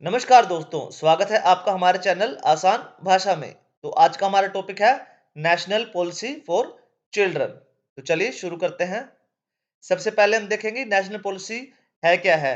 नमस्कार दोस्तों, स्वागत है आपका हमारे चैनल आसान भाषा में। तो आज का हमारा टॉपिक है नेशनल पॉलिसी फॉर चिल्ड्रन। तो चलिए शुरू करते हैं। सबसे पहले हम देखेंगे नेशनल पॉलिसी है क्या है।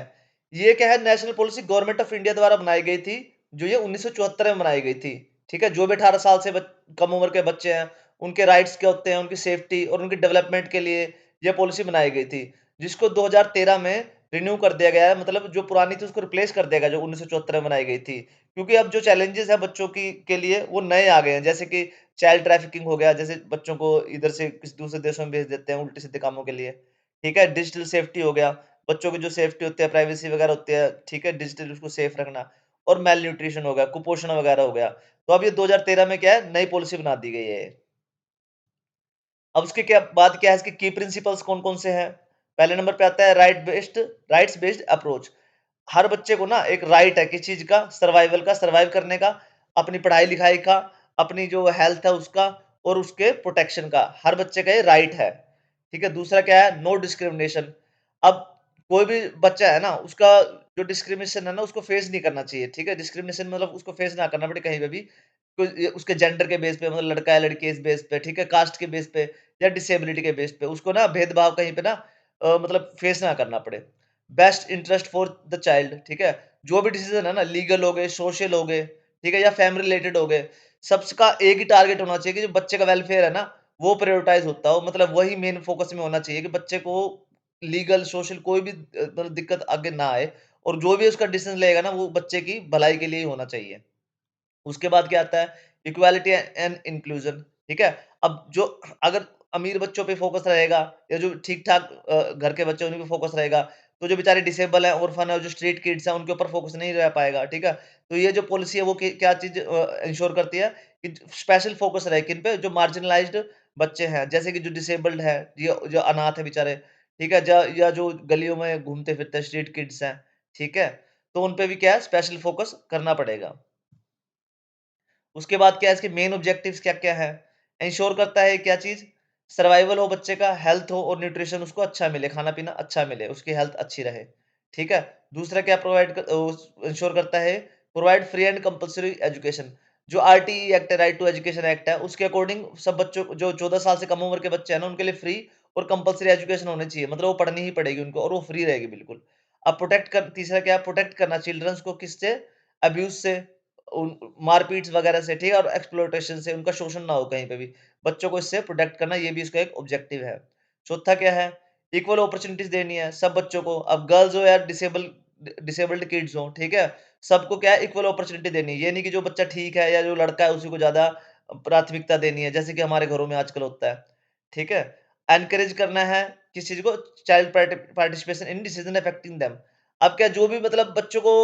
ये क्या है, national policy government of India द्वारा बनाई गई थी, जो ये 1974 में बनाई गई थी। ठीक है, जो भी 18 साल से कम उम्र के बच्चे हैं, उनके राइट्स क्या होते हैं, उनकी सेफ्टी और उनकी डेवलपमेंट के लिए ये पॉलिसी बनाई गई थी, जिसको 2013 में रिन्यू कर दिया गया है। मतलब जो पुरानी थी उसको रिप्लेस कर दिया गया, जो 1974 में बनाई गई थी। क्योंकि अब जो चैलेंजेस है बच्चों की के लिए वो नए आ गए हैं, जैसे कि चाइल्ड ट्रैफिकिंग हो गया, जैसे बच्चों को इधर से किसी दूसरे देशों में भेज देते हैं उल्टे सीधे कामों के लिए। ठीक है, डिजिटल सेफ्टी हो गया, बच्चों की जो सेफ्टी होती है, प्राइवेसी वगैरह होती है, ठीक है, डिजिटल उसको सेफ रखना। और मेल न्यूट्रिशन हो गया, कुपोषण वगैरह हो गया। तो अब ये 2013 में क्या है, नई पॉलिसी बना दी गई है। अब उसके क्या बाद क्या है, इसके की प्रिंसिपल्स कौन-कौन से हैं? पहले नंबर पे आता है राइट्स बेस्ड अप्रोच। हर बच्चे को ना एक राइट है किस चीज़ का, सर्वाइवल का, सर्वाइव करने का, अपनी पढ़ाई-लिखाई का, अपनी जो हेल्थ है उसका और उसके प्रोटेक्शन का। हर बच्चे का ये राइट है। ठीक है? दूसरा क्या है, नो डिस्क्रिमिनेशन। अब कोई भी बच्चा है ना, उसका जो डिस्क्रिमिनेशन है ना, उसको फेस नहीं करना चाहिए। ठीक है? डिस्क्रिमिनेशन मतलब उसको फेस ना करना पड़े कहीं पे भी। उसके जेंडर के बेस पे, मतलब लड़का है लड़की है इस बेस पे, ठीक है, कास्ट के बेस पे या डिसेबिलिटी के बेस पे उसको ना भेदभाव कहीं पे ना मतलब फेस ना करना पड़े। Best interest for the child, ठीक है, जो भी डिसीजन है ना, लीगल हो गए, सोशल हो गए, ठीक है, या फैमिली रिलेटेड हो गए, सबका एक ही टारगेट होना चाहिए कि जो बच्चे का वेलफेयर है ना, वो प्रायोरिटाइज होता हो। मतलब वही मेन फोकस में होना चाहिए कि बच्चे को लीगल सोशल कोई भी मतलब दिक्कत आगे ना आए, और जो भी उसका डिसीजन लेगा ना वो बच्चे की भलाई के लिए ही होना चाहिए। उसके बाद क्या आता है, इक्वालिटी एंड इंक्लूजन। ठीक है, अब जो अगर अमीर बच्चों पे फोकस रहेगा या जो ठीक ठाक घर के बच्चे उन्हीं पे फोकस रहेगा, तो जो बेचारे डिसेबल है, ऑर्फन है, जो स्ट्रीट किड्स है, उनके ऊपर फोकस नहीं रह पाएगा। ठीक है, तो ये जो पॉलिसी है वो क्या चीज इंश्योर करती है कि स्पेशल फोकस रहे किन पे, जो मार्जिनलाइज्ड बच्चे हैं, जैसे कि जो डिसेबल्ड है, जो अनाथ है बेचारे, ठीक है, या जो गलियों में घूमते फिरते स्ट्रीट किड्स हैं, ठीक है, तो उन पे भी क्या है, स्पेशल फोकस करना पड़ेगा। उसके बाद क्या है, इसके मेन ऑब्जेक्टिव्स क्या-क्या है? इंश्योर करता है क्या चीज़? सर्वाइवल हो बच्चे का, हेल्थ हो और न्यूट्रिशन उसको अच्छा मिले, खाना-पीना अच्छा मिले, उसकी हेल्थ अच्छी रहे। ठीक है? दूसरा क्या इंश्योर करता है, provide free and compulsory education. जो आरटीई एक्ट है, राइट टू एजुकेशन एक्ट है, उसके अकॉर्डिंग सब बच्चों को, जो 14 साल से कम उम्र के बच्चे हैं ना, उनके लिए फ्री और कंपल्सरी एजुकेशन होनी चाहिए। मतलब वो पढ़नी ही पड़ेगी उनको और वो फ्री रहेगी बिल्कुल। अब तीसरा क्या है, प्रोटेक्ट करना चिल्ड्रंस को किससे? अब्यूज़ से, उन मारपीट वगैरह से, ठीक है, और एक्सप्लॉइटेशन से, उनका शोषण ना हो कहीं पे भी। बच्चों को इससे प्रोटेक्ट करना, ये भी इसका एक ऑब्जेक्टिव है। चौथा क्या है? इक्वल अपॉर्चुनिटीज़ देनी है सब बच्चों को। अब गर्ल्स हो या डिसेबल्ड किड्स हो, ठीक है? सबको क्या है, इक्वल अपॉर्चुनिटी देनी है। ये नहीं कि जो बच्चा ठीक है या जो लड़का है उसी को ज़्यादा प्राथमिकता देनी है, जैसे कि हमारे घरों में आजकल होता है। ठीक है? एनकरेज करना है किस चीज़ को? Child participation in decision affecting them. अब क्या, जो भी मतलब बच्चों को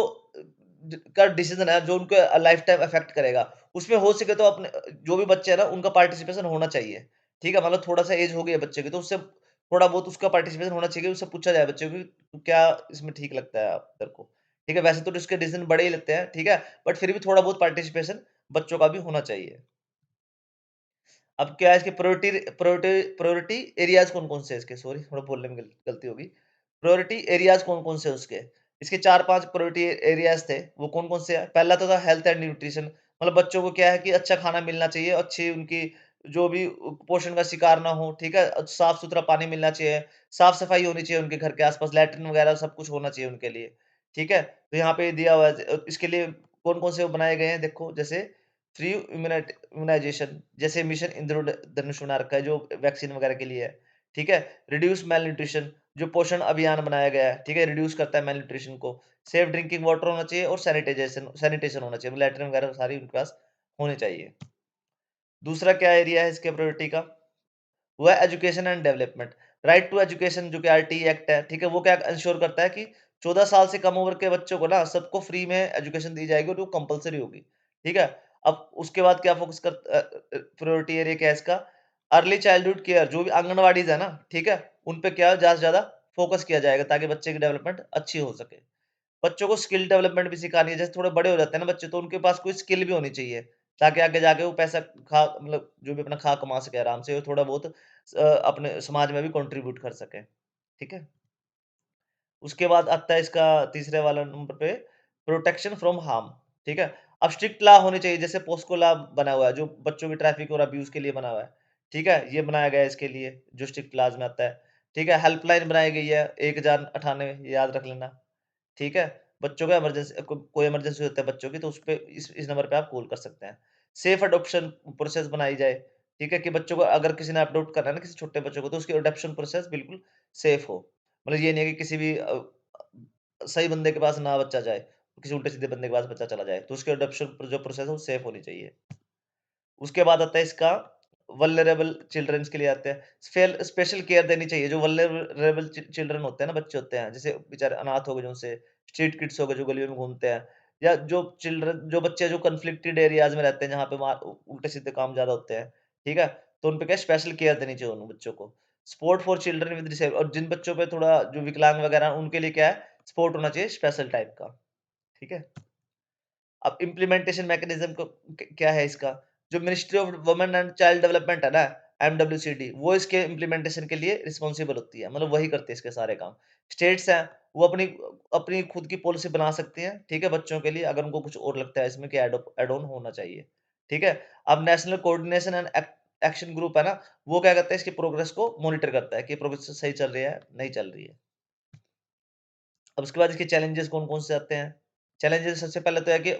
का डिसीजन है जो उनको लाइफ टाइम अफेक्ट करेगा, उसमें हो सके तो अपने जो भी बच्चे हैं ना उनका पार्टिसिपेशन होना चाहिए। ठीक है, मतलब थोड़ा सा एज हो गई है बच्चे की, तो उससे थोड़ा बहुत उसका पार्टिसिपेशन होना चाहिए, उससे पूछा जाए बच्चे को कि "तू क्या इसमें ठीक लगता है आप तेरे को?" ठीक है, वैसे तो उसके डिसीजन बड़े ही लगते हैं, ठीक है, बट फिर भी थोड़ा बहुत पार्टिसिपेशन बच्चों का भी होना चाहिए। अब क्या है, इसके प्रायोरिटी एरियाज़ कौन-कौन से हैं इसके? सॉरी, थोड़ा बोलने में गलती हो गई। प्रायोरिटी एरियाज़ कौन-कौन से हैं उसके? इसके 4-5 प्रायोरिटी एरियाज़ थे, वो कौन-कौन से हैं? पहला तो था हेल्थ एंड न्यूट्रिशन। मतलब बच्चों को क्या है कि अच्छा खाना मिलना चाहिए, अच्छी उनकी जो भी कुपोषण का शिकार ना हो, ठीक है? साफ-सुथरा पानी मिलना चाहिए, साफ-सफाई होनी चाहिए उनके घर के आस-पास, लैट्रिन वगैरह सब कुछ होना चाहिए उनके लिए, ठीक है? तो यहाँ पे दिया हुआ है इसके लिए कौन-कौन से वो बनाए गए हैं देखो, जैसे फ्री इम्यूनाइज़ेशन, जैसे मिशन इंद्रधनुष बना रखा है जो वैक्सीन वगैरह के लिए है, ठीक है? रिड्यूस मैलन्यूट्रिशन, जो पोषण अभियान बनाया गया है, ठीक है? रिड्यूस करता है मैलन्यूट्रिशन को। सेफ ड्रिंकिंग वाटर होना चाहिए और सैनिटेशन होना चाहिए, लैट्रिन वगैरह सारी उनके पास होनी चाहिए। दूसरा क्या एरिया है इसके प्रायोरिटी का? वो है education and development. Right to education जो कि आरटीई एक्ट है, ठीक है? वो क्या इंश्योर करता है कि 14 साल से कम उम्र के बच्चों को ना सबको फ्री में एजुकेशन दी जाएगी और वो कंपल्सरी होगी, ठीक है? अब उसके बाद क्या प्रायोरिटी एरिया क्या है इसका? अर्ली चाइल्डहुड केयर, जो भी आंगनवाड़ीज़ है ना, ठीक है? उन पे क्या है, ज़्यादा से ज़्यादा फोकस किया जाएगा ताकि बच्चे की डेवलपमेंट अच्छी हो सके। बच्चों को स्किल डेवलपमेंट भी सिखानी है, जैसे थोड़े बड़े हो जाते हैं ना बच्चे, तो उनके पास कोई स्किल भी होनी चाहिए, ताकि आगे जाके वो पैसा मतलब जो भी अपना कमा सके आराम से, और थोड़ा बहुत अपने समाज में भी कंट्रीब्यूट कर सके, ठीक है? उसके बाद आता है इसका तीसरे वाला नंबर पे, प्रोटेक्शन फ्रॉम हार्म, ठीक है। अब स्ट्रिक्ट लॉ होनी चाहिए, जैसे पोस्को लॉ बना हुआ है जो बच्चों की ट्रैफिक और अब्यूज के लिए बना हुआ है, ठीक है, ये बनाया गया है इसके लिए जो स्ट्रिक्ट लॉज में आता है, ठीक है। हेल्पलाइन बनाई गई है 1098, ये याद रख लेना, ठीक है। बच्चों का इमरजेंसी कोई इमरजेंसी होता है बच्चों की, तो उस पे इस नंबर पे आप कॉल कर सकते हैं। सेफ अडॉप्शन प्रोसेस बनाई जाए, ठीक है, कि बच्चों को अगर किसी ने अडॉप्ट करना है ना किसी छोटे बच्चों को, तो उसकी अडॉप्शन प्रोसेस बिल्कुल सेफ हो। मतलब ये नहीं है कि किसी भी सही बंदे के पास ना बच्चा जाए, किसी उल्टे-सीधे बंदे के पास बच्चा चला जाए, तो उसकी अडॉप्शन जो प्रोसेस है वो सेफ होनी चाहिए। उसके बाद आता है इसका वल्नरेबल चिल्ड्रंस के लिए आते हैं। स्पेशल केयर देनी चाहिए, जो वल्नरेबल चिल्ड्रन होते हैं ना, बच्चे होते हैं, जैसे बेचारे अनाथ हो गए जिनसे, स्ट्रीट किड्स हो गए जो गलियों में घूमते हैं, या जो बच्चे जो कॉन्फ्लिक्टेड एरियाज़ में रहते हैं, जहाँ पे मार उल्टे-सीधे काम ज़्यादा होते हैं, ठीक है? तो उन पे क्या स्पेशल केयर देनी चाहिए उन बच्चों को। सपोर्ट फॉर चिल्ड्रन विद डिसेब और जिन बच्चों पे थोड़ा जो विकलांग वगैरह हैं, उनके लिए क्या है, सपोर्ट होना चाहिए स्पेशल टाइप का, ठीक है? अब इम्प्लीमेंटेशन मैकेनिज्म को क्या है इसका, जो ministry of women and child development है ना, एमडब्ल्यूसीडी, वो इसके इम्प्लीमेंटेशन के लिए रिस्पॉन्सिबल होती है, मतलब वही करती है इसके सारे काम। स्टेट्स हैं, वो अपनी अपनी खुद की पॉलिसी बना सकती हैं, ठीक है, बच्चों के लिए, अगर उनको कुछ और लगता है इसमें कि ऐड ऑन होना चाहिए, ठीक है। अब national coordination and action group है ना, वो क्या करता है, इसकी प्रोग्रेस को मॉनिटर करता है कि प्रोग्रेस सही चल रही है नहीं चल रही है। अब उसके बाद इसके चैलेंजेस कौन-कौन से आते हैं? चैलेंजेस सबसे पहले तो है कि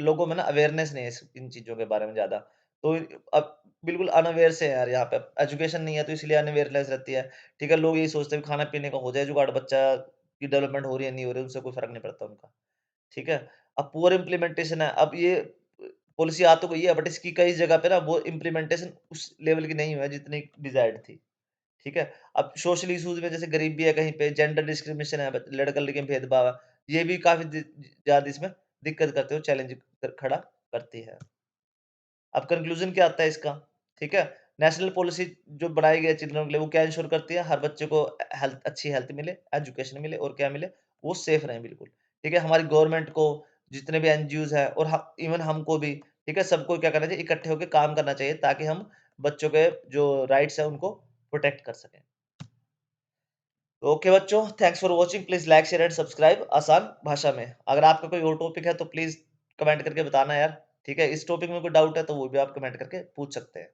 लोगों में ना अवेयरनेस नहीं है इन चीज़ों के बारे में ज़्यादा। तो अब बिल्कुल अनअवेयर से है यार यहाँ पे, एजुकेशन नहीं है तो इसलिए अनअवेयरनेस रहती है। ठीक है, लोग यही सोचते हैं कि खाने-पीने का हो जाए जुगाड़, बच्चा की डेवलपमेंट हो रही है, नहीं हो रही है, उनसे कोई फ़र्क नहीं पड़ता उनका। ठीक है? अब पुअर इम्प्लीमेंटेशन है, अब ये पॉलिसी आ तो गई है बट इसकी कई जगह पे ना वो इम्प्लीमेंटेशन उस लेवल की नहीं हुई है जितनी डिज़ायर्ड थी। ठीक है? अब सोशल इश्यूज़ में जैसे गरीबी है कहीं पे, जेंडर डिस्क्रिमिनेशन है, लड़का-लड़की में भेदभाव है, ये भी काफ़ी ज़्यादा इसमें दिक्कत करते हो, चैलेंज खड़ा करती है। अब कंक्लूज़न क्या आता है इसका? ठीक है? नेशनल पॉलिसी जो बनाई गई है चिल्ड्रन के लिए, वो क्या इंश्योर करती है? हर बच्चे को अच्छी हेल्थ मिले, एजुकेशन मिले और क्या मिले? वो सेफ रहें बिल्कुल। ठीक है? हमारी गवर्नमेंट को, जितने भी एनजीओज़ हैं और ह इवन हमको भी, ठीक है? सबको क्या करना चाहिए? इकट्ठे होके काम करना चाहिए ताकि हम बच्चों के जो राइट्स हैं, उनको प्रोटेक्ट कर सकें। तो ओके बच्चों, thanks for watching. Please like, share and subscribe आसान भाषा में। अगर आपका कोई और टॉपिक है तो प्लीज़ कमेंट करके बताना यार, ठीक है? इस टॉपिक में कोई डाउट है तो वो भी आप कमेंट करके पूछ सकते हैं।